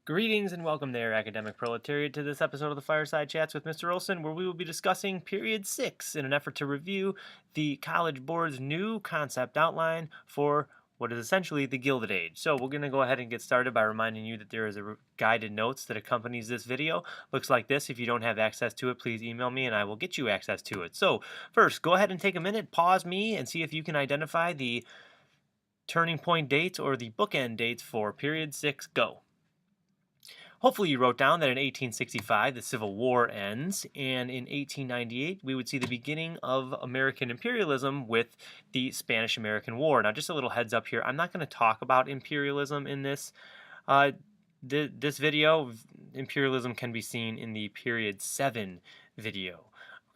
Greetings and welcome there, academic proletariat, to this episode of the Fireside Chats with Mr. Olson, where we will be discussing Period 6 in an effort to review the College Board's new concept outline for what is essentially the Gilded Age. So we're going to go ahead and get started by reminding you that there is a guided notes that accompanies this video. Looks like this. If you don't have access to it, please email me and I will get you access to it. So first, go ahead and take a minute, pause me, and see if you can identify the turning point dates or the bookend dates for Period 6. Go. Hopefully you wrote down that in 1865 the Civil War ends, and in 1898 we would see the beginning of American imperialism with the Spanish-American War. Now, just a little heads up here, I'm not going to talk about imperialism in this this video. Imperialism can be seen in the Period 7 video.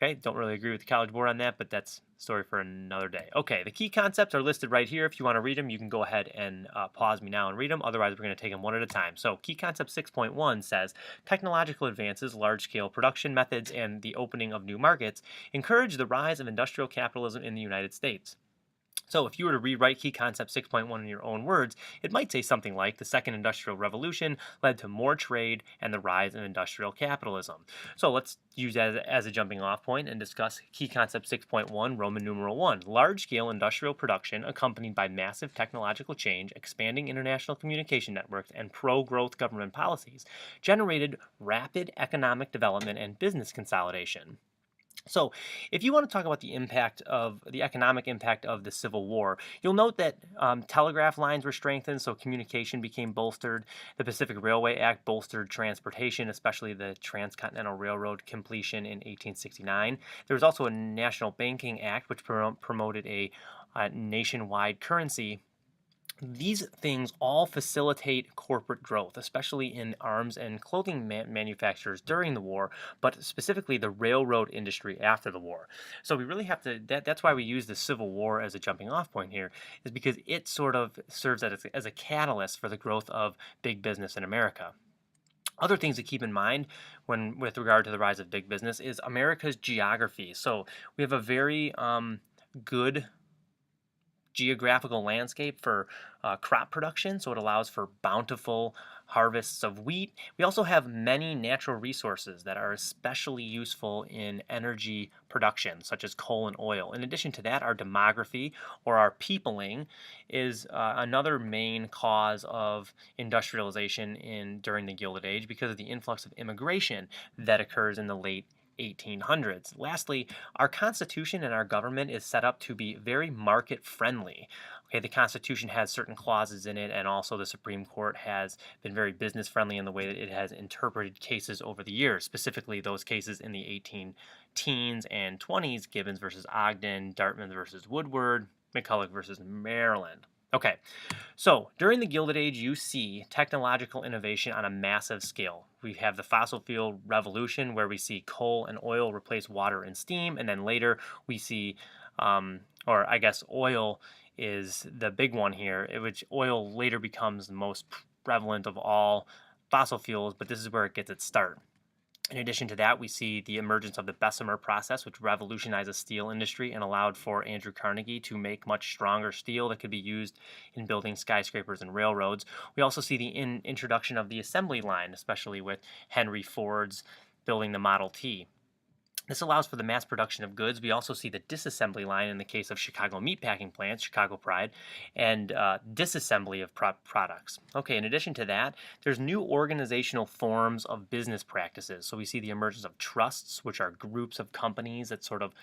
Okay, don't really agree with the College Board on that, but that's a story for another day. Okay, the key concepts are listed right here. If you want to read them, you can go ahead and pause me now and read them. Otherwise, we're going to take them one at a time. So key concept 6.1 says, technological advances, large-scale production methods, and the opening of new markets encourage the rise of industrial capitalism in the United States. So if you were to rewrite key concept 6.1 in your own words, it might say something like the second industrial revolution led to more trade and the rise of industrial capitalism. So let's use that as a jumping off point and discuss key concept 6.1, Roman numeral 1. Large-scale industrial production accompanied by massive technological change, expanding international communication networks, and pro-growth government policies generated rapid economic development and business consolidation. So, if you want to talk about the economic impact of the Civil War, you'll note that telegraph lines were strengthened, so communication became bolstered. The Pacific Railway Act bolstered transportation, especially the Transcontinental Railroad completion in 1869. There was also a National Banking Act, which promoted a nationwide currency. These things all facilitate corporate growth, especially in arms and clothing manufacturers during the war, but specifically the railroad industry after the war. So we really have to, that's why we use the Civil War as a jumping off point here, is because it sort of serves as a catalyst for the growth of big business in America. Other things to keep in mind with regard to the rise of big business is America's geography. So we have a very good geographical landscape for crop production, so it allows for bountiful harvests of wheat. We also have many natural resources that are especially useful in energy production, such as coal and oil. In addition to that, our demography, or our peopling, is another main cause of industrialization during the Gilded Age because of the influx of immigration that occurs in the late 1800s. Lastly, our Constitution and our government is set up to be very market friendly. Okay, the Constitution has certain clauses in it, and also the Supreme Court has been very business friendly in the way that it has interpreted cases over the years, specifically those cases in the 18 teens and 20s, Gibbons versus Ogden, Dartmouth versus Woodward, McCulloch versus Maryland. Okay, so during the Gilded Age, you see technological innovation on a massive scale. We have the fossil fuel revolution, where we see coal and oil replace water and steam, and then later we see, oil is the big one here, which oil later becomes the most prevalent of all fossil fuels, but this is where it gets its start. In addition to that, we see the emergence of the Bessemer process, which revolutionized the steel industry and allowed for Andrew Carnegie to make much stronger steel that could be used in building skyscrapers and railroads. We also see the introduction of the assembly line, especially with Henry Ford's building the Model T. This allows for the mass production of goods. We also see the disassembly line in the case of Chicago meatpacking plants, Chicago Pride, and disassembly of products. Okay, in addition to that, there's new organizational forms of business practices. So we see the emergence of trusts, which are groups of companies that sort of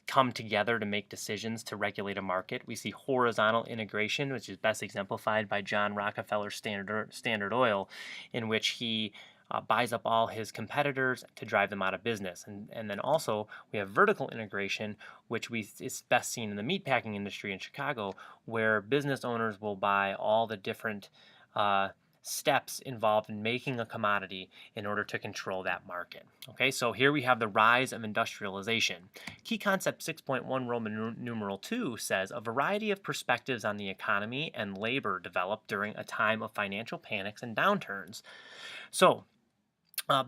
come together to make decisions to regulate a market. We see horizontal integration, which is best exemplified by John Rockefeller's Standard Oil, in which he buys up all his competitors to drive them out of business. And then also we have vertical integration, which is best seen in the meatpacking industry in Chicago, where business owners will buy all the different steps involved in making a commodity in order to control that market. Okay, so here we have the rise of industrialization. Key concept 6.1 Roman numeral 2 says a variety of perspectives on the economy and labor developed during a time of financial panics and downturns. So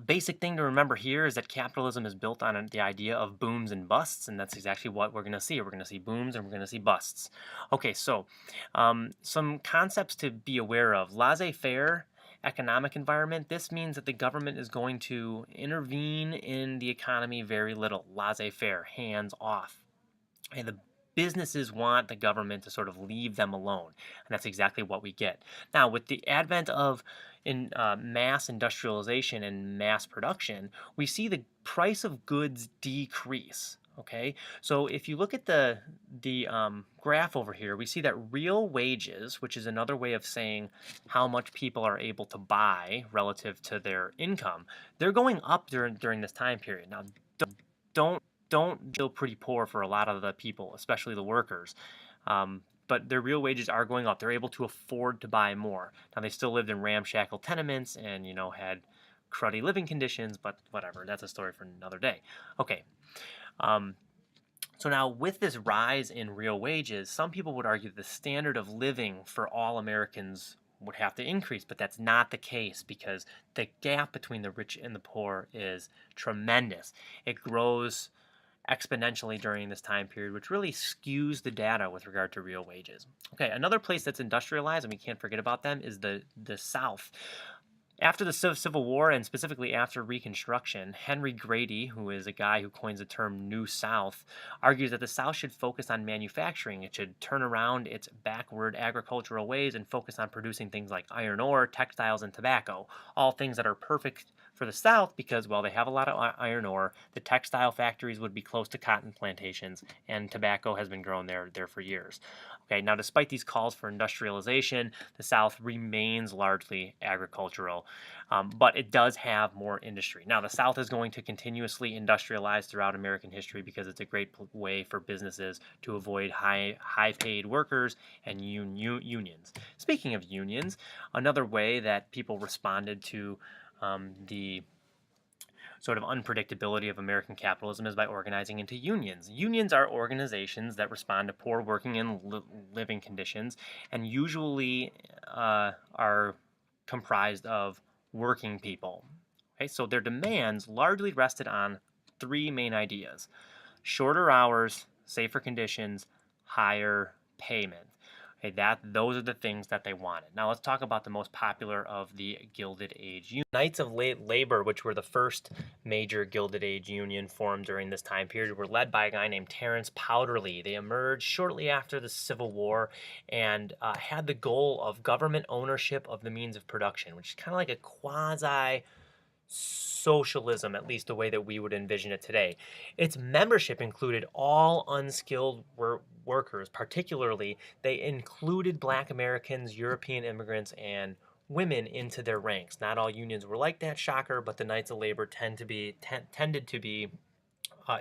basic thing to remember here is that capitalism is built on the idea of booms and busts, and that's exactly what we're going to see. We're going to see booms and we're going to see busts. Okay, so some concepts to be aware of. Laissez-faire economic environment, this means that the government is going to intervene in the economy very little, laissez-faire, hands off. And the businesses want the government to sort of leave them alone, and that's exactly what we get. Now, with the advent of mass industrialization and mass production, we see the price of goods decrease. Okay, so if you look at the graph over here, we see that real wages, which is another way of saying how much people are able to buy relative to their income, they're going up during this time period. Now, don't don't feel pretty poor for a lot of the people, especially the workers. But their real wages are going up. They're able to afford to buy more. Now, they still lived in ramshackle tenements and, had cruddy living conditions, but whatever. That's a story for another day. Okay. So now with this rise in real wages, some people would argue the standard of living for all Americans would have to increase, but that's not the case because the gap between the rich and the poor is tremendous. It grows exponentially during this time period, which really skews the data with regard to real wages. Okay, another place that's industrialized, and we can't forget about them, is the South. After the Civil War, and specifically after Reconstruction, Henry Grady, who is a guy who coins the term New South, argues that the South should focus on manufacturing. It should turn around its backward agricultural ways and focus on producing things like iron ore, textiles, and tobacco, all things that are perfect for the South because, well, they have a lot of iron ore, the textile factories would be close to cotton plantations, and tobacco has been grown there for years. Okay, now despite these calls for industrialization, the South remains largely agricultural, but it does have more industry. Now, the South is going to continuously industrialize throughout American history because it's a great way for businesses to avoid high-paid workers and unions. Speaking of unions, another way that people responded to the sort of unpredictability of American capitalism is by organizing into unions. Unions are organizations that respond to poor working and living conditions and usually are comprised of working people. Okay, so their demands largely rested on three main ideas: shorter hours, safer conditions, higher payment. Okay, those are the things that they wanted. Now let's talk about the most popular of the Gilded Age unions. Knights of Labor, which were the first major Gilded Age union formed during this time period, were led by a guy named Terence Powderly. They emerged shortly after the Civil War and had the goal of government ownership of the means of production, which is kind of like a quasi socialism, at least the way that we would envision it today. Its membership included all unskilled workers, particularly they included Black Americans, European immigrants, and women into their ranks. Not all unions were like that, shocker, but the Knights of Labor tended to be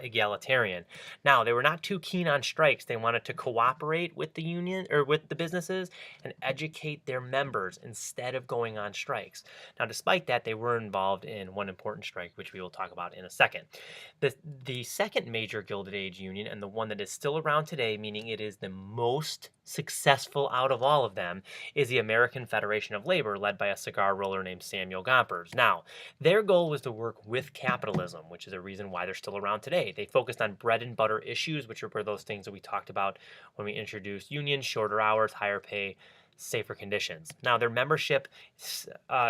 egalitarian. Now, they were not too keen on strikes. They wanted to cooperate with the union or with the businesses and educate their members instead of going on strikes. Now, despite that, they were involved in one important strike, which we will talk about in a second. The second major Gilded Age union, and the one that is still around today, meaning it is the most successful out of all of them, is the American Federation of Labor, led by a cigar roller named Samuel Gompers. Now, their goal was to work with capitalism, which is a reason why they're still around today. They focused on bread and butter issues, which were those things that we talked about when we introduced unions: shorter hours, higher pay, safer conditions. Now, their membership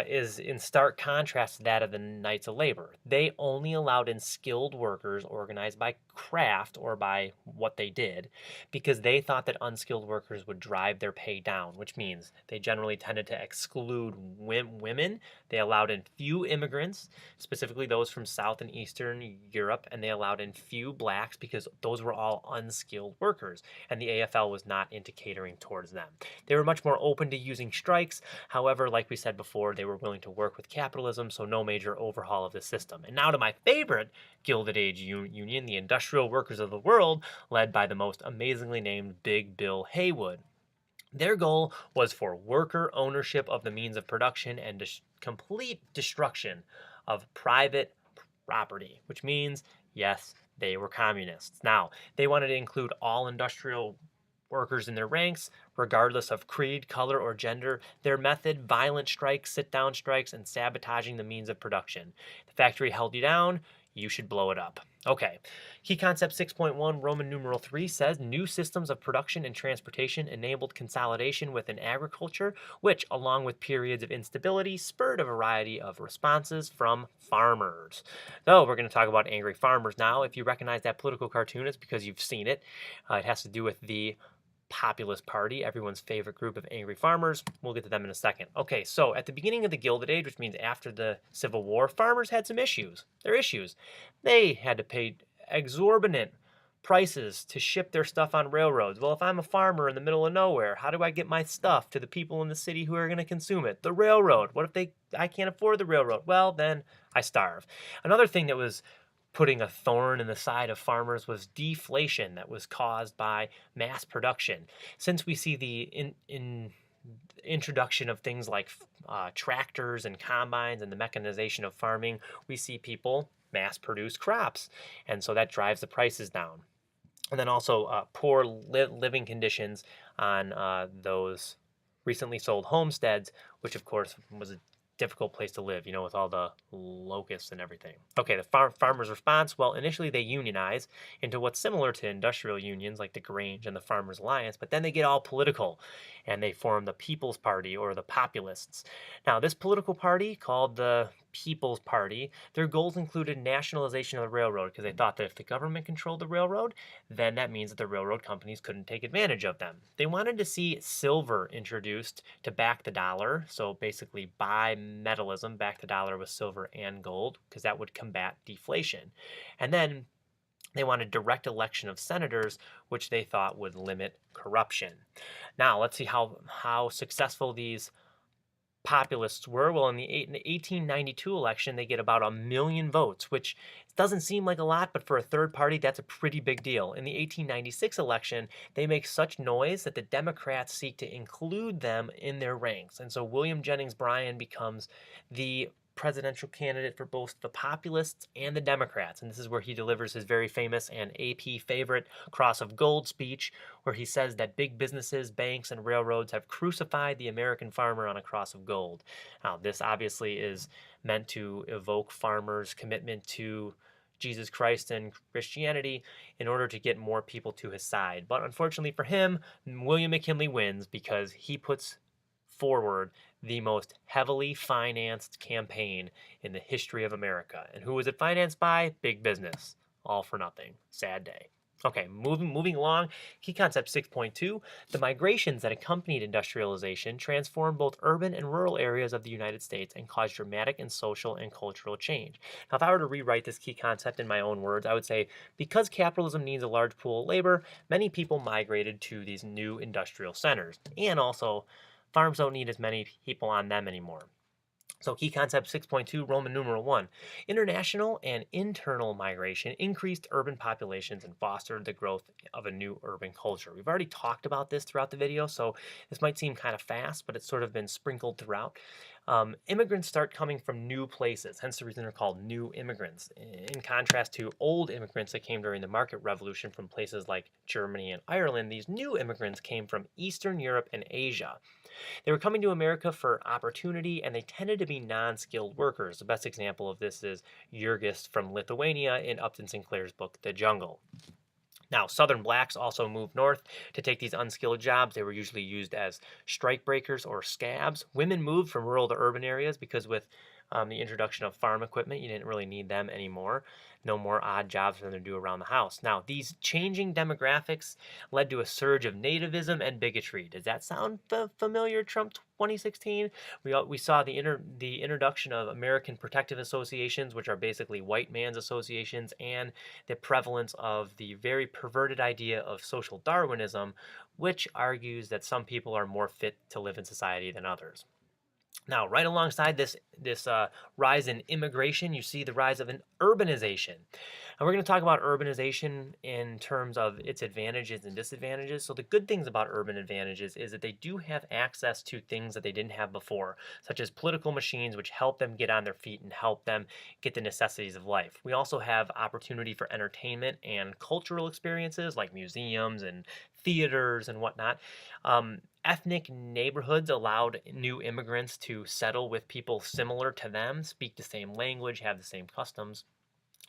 is in stark contrast to that of the Knights of Labor. They only allowed in skilled workers organized by craft or by what they did because they thought that unskilled workers would drive their pay down, which means they generally tended to exclude women. They allowed in few immigrants, specifically those from South and Eastern Europe, and they allowed in few blacks because those were all unskilled workers, and the AFL was not into catering towards them. They were much more open to using strikes. However, like we said before, they were willing to work with capitalism, so no major overhaul of the system. And now to my favorite Gilded Age union, the Industrial Workers of the World, led by the most amazingly named Big Bill Haywood. Their goal was for worker ownership of the means of production and complete destruction of private property, which means, yes, they were communists. Now, they wanted to include all industrial workers in their ranks, regardless of creed, color, or gender. Their method: violent strikes, sit-down strikes, and sabotaging the means of production. The factory held you down, you should blow it up. Okay, key concept 6.1, Roman numeral 3 says new systems of production and transportation enabled consolidation within agriculture, which, along with periods of instability, spurred a variety of responses from farmers. So, we're going to talk about angry farmers now. If you recognize that political cartoon, it's because you've seen it. It has to do with the populist party, everyone's favorite group of angry farmers. We'll get to them in a second. Okay, so at the beginning of the Gilded Age, which means after the Civil War, farmers had some issues. Their issues. They had to pay exorbitant prices to ship their stuff on railroads. Well, if I'm a farmer in the middle of nowhere, how do I get my stuff to the people in the city who are going to consume it? The railroad. What if I can't afford the railroad? Well, then I starve. Another thing that was putting a thorn in the side of farmers was deflation that was caused by mass production. Since we see the introduction of things like tractors and combines and the mechanization of farming, we see people mass produce crops, and so that drives the prices down. And then also poor living conditions on those recently sold homesteads, which of course was a difficult place to live, with all the locusts and everything. Okay, the farmers' response, well, initially they unionize into what's similar to industrial unions like the Grange and the Farmers Alliance, but then they get all political and they form the People's Party or the populists. Now, this political party, called the People's Party, their goals included nationalization of the railroad because they thought that if the government controlled the railroad, then that means that the railroad companies couldn't take advantage of them. They wanted to see silver introduced to back the dollar, so basically bimetallism, back the dollar with silver and gold, because that would combat deflation. And then they wanted direct election of senators, which they thought would limit corruption. Now, let's see how successful these populists were. Well, in the 1892 election, they get about 1 million votes, which doesn't seem like a lot, but for a third party, that's a pretty big deal. In the 1896 election, they make such noise that the Democrats seek to include them in their ranks. And so William Jennings Bryan becomes the presidential candidate for both the populists and the Democrats. And this is where he delivers his very famous and AP favorite Cross of Gold speech, where he says that big businesses, banks, and railroads have crucified the American farmer on a cross of gold. Now, this obviously is meant to evoke farmers' commitment to Jesus Christ and Christianity in order to get more people to his side. But unfortunately for him, William McKinley wins because he puts forward the most heavily financed campaign in the history of America. And who was it financed by? Big business. All for nothing. Sad day. Okay, moving along, key concept 6.2, the migrations that accompanied industrialization transformed both urban and rural areas of the United States and caused dramatic and social and cultural change. Now, if I were to rewrite this key concept in my own words, I would say, because capitalism needs a large pool of labor, many people migrated to these new industrial centers. And also, farms don't need as many people on them anymore. So key concept 6.2, Roman numeral 1. International and internal migration increased urban populations and fostered the growth of a new urban culture. We've already talked about this throughout the video, so this might seem kind of fast, but it's sort of been sprinkled throughout. Immigrants start coming from new places, hence the reason they're called new immigrants, in contrast to old immigrants that came during the market revolution from places like Germany and Ireland. These new immigrants came from Eastern Europe and Asia. They were coming to America for opportunity, and they tended to be non-skilled workers. The best example of this is Jurgis from Lithuania in Upton Sinclair's book, The Jungle. Now, Southern blacks also moved north to take these unskilled jobs. They were usually used as strike breakers or scabs. Women moved from rural to urban areas because with the introduction of farm equipment, you didn't really need them anymore. No more odd jobs for them to do around the house. Now, these changing demographics led to a surge of nativism and bigotry. Does that sound familiar, Trump 2016? We saw the introduction of American Protective Associations, which are basically white man's associations, and the prevalence of the very perverted idea of social Darwinism, which argues that some people are more fit to live in society than others. Now, right alongside this rise in immigration, you see the rise of an urbanization. And we're going to talk about urbanization in terms of its advantages and disadvantages. So the good things about urban advantages is that they do have access to things that they didn't have before, such as political machines, which help them get on their feet and help them get the necessities of life. We also have opportunity for entertainment and cultural experiences like museums and theaters and whatnot. Ethnic neighborhoods allowed new immigrants to settle with people similar to them, speak the same language, have the same customs.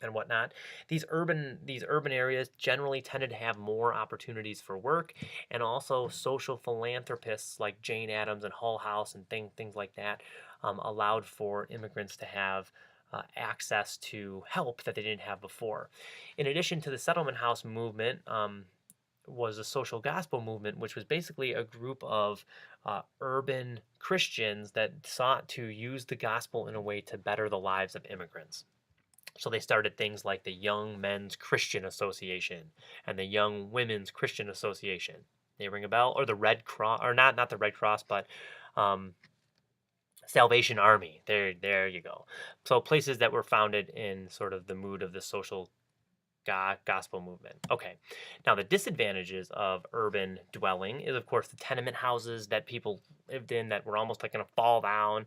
and whatnot. These urban areas generally tended to have more opportunities for work, and also social philanthropists like Jane Addams and Hull House and things like that allowed for immigrants to have access to help that they didn't have before. In addition to the settlement house movement, was a social gospel movement, which was basically a group of urban Christians that sought to use the gospel in a way to better the lives of immigrants. So they started things like the Young Men's Christian Association and the Young Women's Christian Association. They ring a bell? Or the Red Cross, or not the Red Cross, but um, Salvation Army. There you go. So places that were founded in sort of the mood of the social gospel movement. Okay. Now, the disadvantages of urban dwelling is, of course, the tenement houses that people lived in that were almost like going to fall down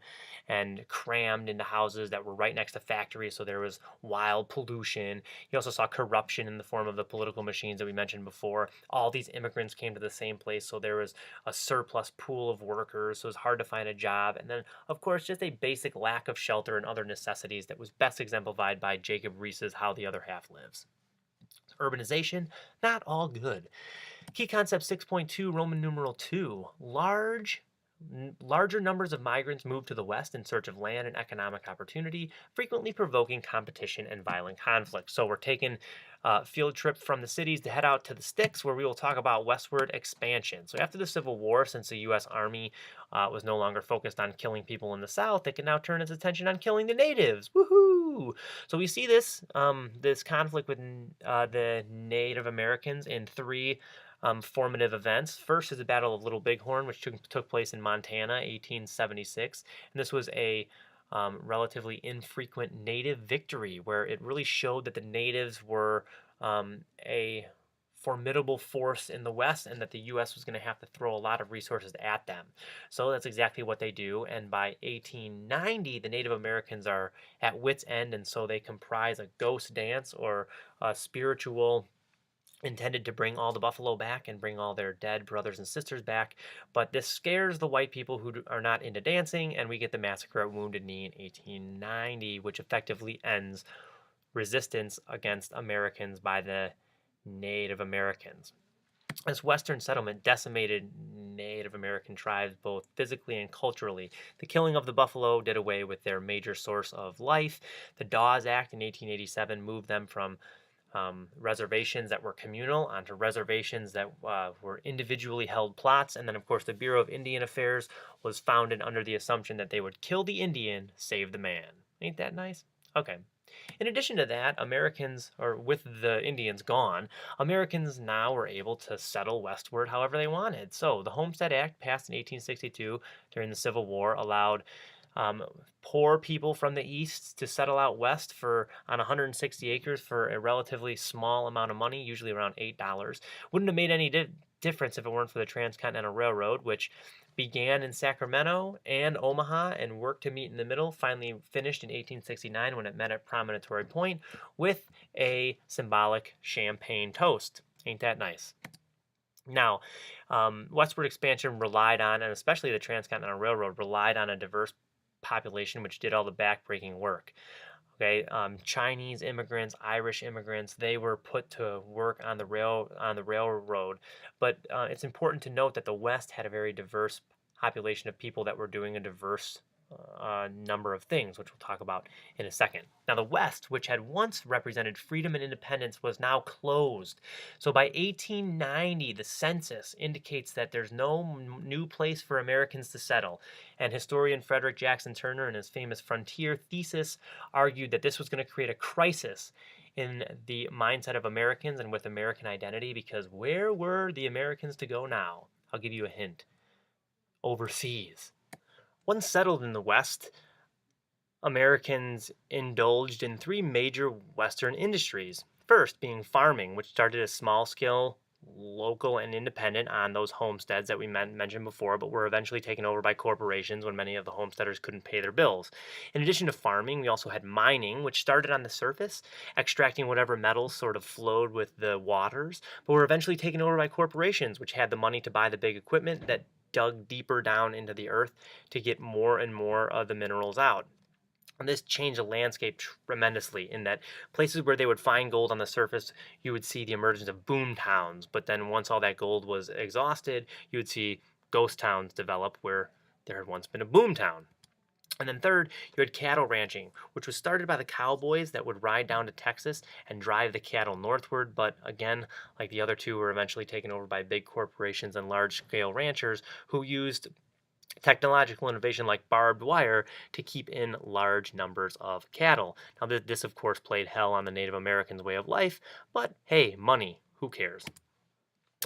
and crammed into houses that were right next to factories. So there was wild pollution. You also saw corruption in the form of the political machines that we mentioned before. All these immigrants came to the same place. So there was a surplus pool of workers. So it was hard to find a job. And then, of course, just a basic lack of shelter and other necessities that was best exemplified by Jacob Riis's How the Other Half Lives. Urbanization, not all good. Key concept 6.2, Roman numeral 2. Larger numbers of migrants move to the west in search of land and economic opportunity, frequently provoking competition and violent conflict. So we're taking a field trip from the cities to head out to the sticks, where we will talk about westward expansion. So after the Civil War, since the U.S. Army was no longer focused on killing people in the South, it can now turn its attention on killing the natives. Woohoo! So we see this conflict with the Native Americans in three formative events. First is the Battle of Little Bighorn, which took place in Montana, 1876, and this was a relatively infrequent Native victory, where it really showed that the natives were a formidable force in the West, and that the U.S. was going to have to throw a lot of resources at them. So that's exactly what they do. And by 1890, the Native Americans are at wit's end, and so they comprise a ghost dance, or a spiritual intended to bring all the buffalo back and bring all their dead brothers and sisters back. But this scares the white people who are not into dancing, and we get the massacre at Wounded Knee in 1890, which effectively ends resistance against Americans by the Native Americans. This Western settlement decimated Native American tribes both physically and culturally. The killing of the buffalo did away with their major source of life. The Dawes Act in 1887 moved them from reservations that were communal onto reservations that were individually held plots. And then, of course, the Bureau of Indian Affairs was founded under the assumption that they would kill the Indian, save the man. Ain't that nice? Okay. In addition to that, Americans, or with the Indians gone, Americans now were able to settle westward however they wanted. So the Homestead Act, passed in 1862 during the Civil War, allowed poor people from the east to settle out west on 160 acres for a relatively small amount of money, usually around $8. Wouldn't have made any difference if it weren't for the Transcontinental Railroad, which began in Sacramento and Omaha and worked to meet in the middle, finally finished in 1869 when it met at Promontory Point with a symbolic champagne toast. Ain't that nice? Now, westward expansion relied on, and especially the Transcontinental Railroad, relied on a diverse population which did all the backbreaking work. Okay, Chinese immigrants, Irish immigrants, they were put to work on the railroad. But it's important to note that the West had a very diverse population of people that were doing a diverse number of things, which we'll talk about in a second. Now, the West, which had once represented freedom and independence, was now closed. So by 1890, the census indicates that there's no new place for Americans to settle. And historian Frederick Jackson Turner, in his famous Frontier thesis, argued that this was going to create a crisis in the mindset of Americans and with American identity, because where were the Americans to go now? I'll give you a hint. Overseas. Once settled in the West, Americans indulged in three major Western industries. First being farming, which started as small-scale, local, and independent on those homesteads that we mentioned before, but were eventually taken over by corporations when many of the homesteaders couldn't pay their bills. In addition to farming, we also had mining, which started on the surface, extracting whatever metals sort of flowed with the waters, but were eventually taken over by corporations, which had the money to buy the big equipment that dug deeper down into the earth to get more and more of the minerals out. And this changed the landscape tremendously in that places where they would find gold on the surface, you would see the emergence of boom towns. But then once all that gold was exhausted, you would see ghost towns develop where there had once been a boom town. And then third, you had cattle ranching, which was started by the cowboys that would ride down to Texas and drive the cattle northward. But again, like the other two, were eventually taken over by big corporations and large scale ranchers who used technological innovation like barbed wire to keep in large numbers of cattle. Now, this of course played hell on the Native Americans' way of life, but hey, money, who cares?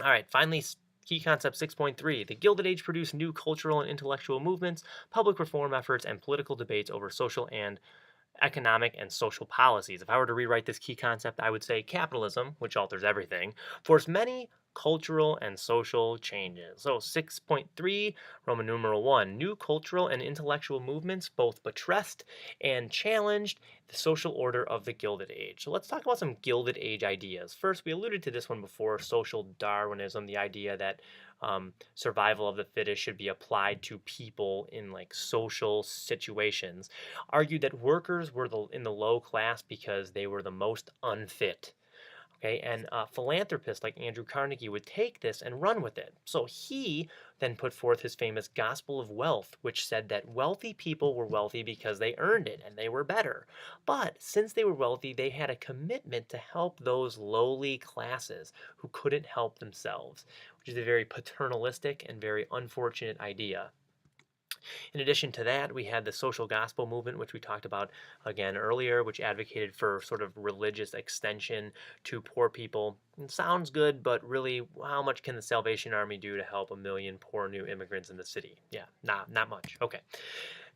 All right, finally, key concept 6.3. The Gilded Age produced new cultural and intellectual movements, public reform efforts, and political debates over social and economic and social policies. If I were to rewrite this key concept, I would say capitalism, which alters everything, forced many cultural and social changes. So 6.3, Roman numeral 1, new cultural and intellectual movements both buttressed and challenged the social order of the Gilded Age. So let's talk about some Gilded Age ideas. First, we alluded to this one before, social Darwinism, the idea that survival of the fittest should be applied to people in like social situations, argued that workers were in the low class because they were the most unfit. Okay, and philanthropists like Andrew Carnegie would take this and run with it. So he then put forth his famous Gospel of Wealth, which said that wealthy people were wealthy because they earned it and they were better. But since they were wealthy, they had a commitment to help those lowly classes who couldn't help themselves, which is a very paternalistic and very unfortunate idea. In addition to that, we had the social gospel movement, which we talked about again earlier, which advocated for sort of religious extension to poor people. It sounds good, but really, how much can the Salvation Army do to help a million poor new immigrants in the city? Yeah, not much. Okay.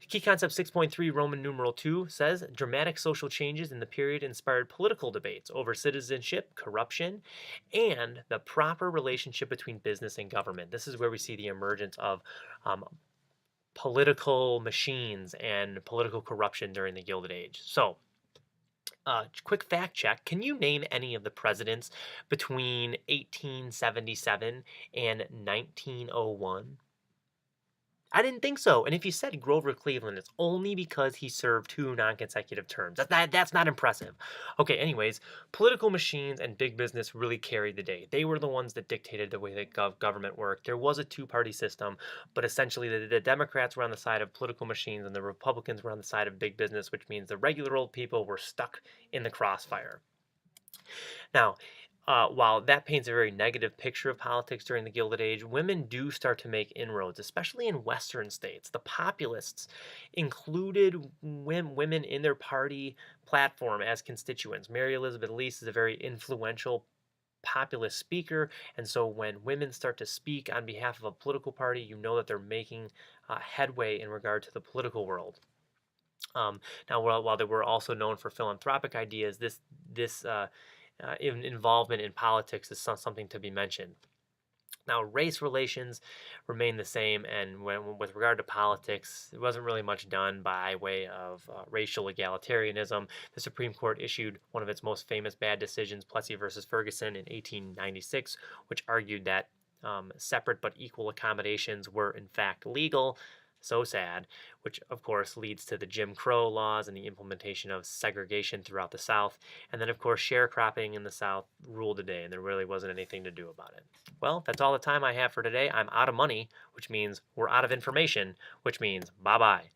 Key concept 6.3, Roman numeral 2 says dramatic social changes in the period inspired political debates over citizenship, corruption, and the proper relationship between business and government. This is where we see the emergence of political machines and political corruption during the Gilded Age. So, quick fact check. Can you name any of the presidents between 1877 and 1901? I didn't think so. And if you said Grover Cleveland, it's only because he served 2 non-consecutive terms. That's not impressive. Okay, anyways, political machines and big business really carried the day. They were the ones that dictated the way that government worked. There was a two-party system, but essentially the Democrats were on the side of political machines and the Republicans were on the side of big business, which means the regular old people were stuck in the crossfire. Now, while that paints a very negative picture of politics during the Gilded Age, women do start to make inroads, especially in Western states. The populists included women in their party platform as constituents. Mary Elizabeth Lease is a very influential populist speaker, and so when women start to speak on behalf of a political party, you know that they're making headway in regard to the political world. Now, while they were also known for philanthropic ideas, this involvement in politics is something to be mentioned. Now, race relations remain the same, and with regard to politics, there wasn't really much done by way of racial egalitarianism. The Supreme Court issued one of its most famous bad decisions, Plessy versus Ferguson, in 1896, which argued that separate but equal accommodations were in fact legal. So sad, which of course leads to the Jim Crow laws and the implementation of segregation throughout the South. And then, of course, sharecropping in the South ruled the day, and there really wasn't anything to do about it. Well, that's all the time I have for today. I'm out of money, which means we're out of information, which means bye bye.